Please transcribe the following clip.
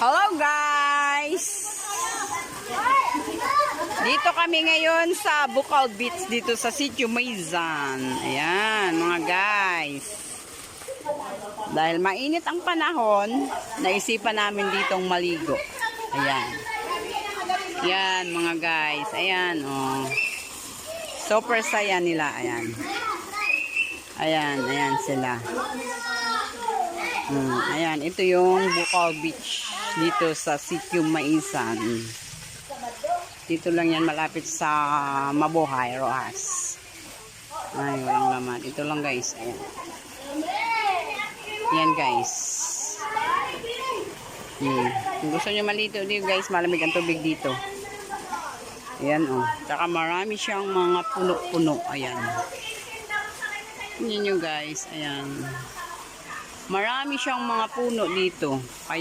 Hello guys! Dito kami ngayon sa Bukaw Beach dito sa Sitio Maizan. Ayan mga guys. Dahil mainit ang panahon, naisipan namin ditong maligo. Ayan. Ayan mga guys. Ayan oh. Super saya nila. Ayan. Ayan sila. Ayan, ito yung Bukaw Beach dito sa Sitio Maizan. Dito lang yan malapit sa Mabuhay, Rojas. Ay, walang laman. Ito lang guys. Ayan. Yan guys. Kung gusto nyo malito dito guys, malamig ang tubig dito. Ayan oh. Saka marami siyang mga puno-puno. Ayan. Tingnan nyo guys. Ayan. Marami siyang mga puno dito.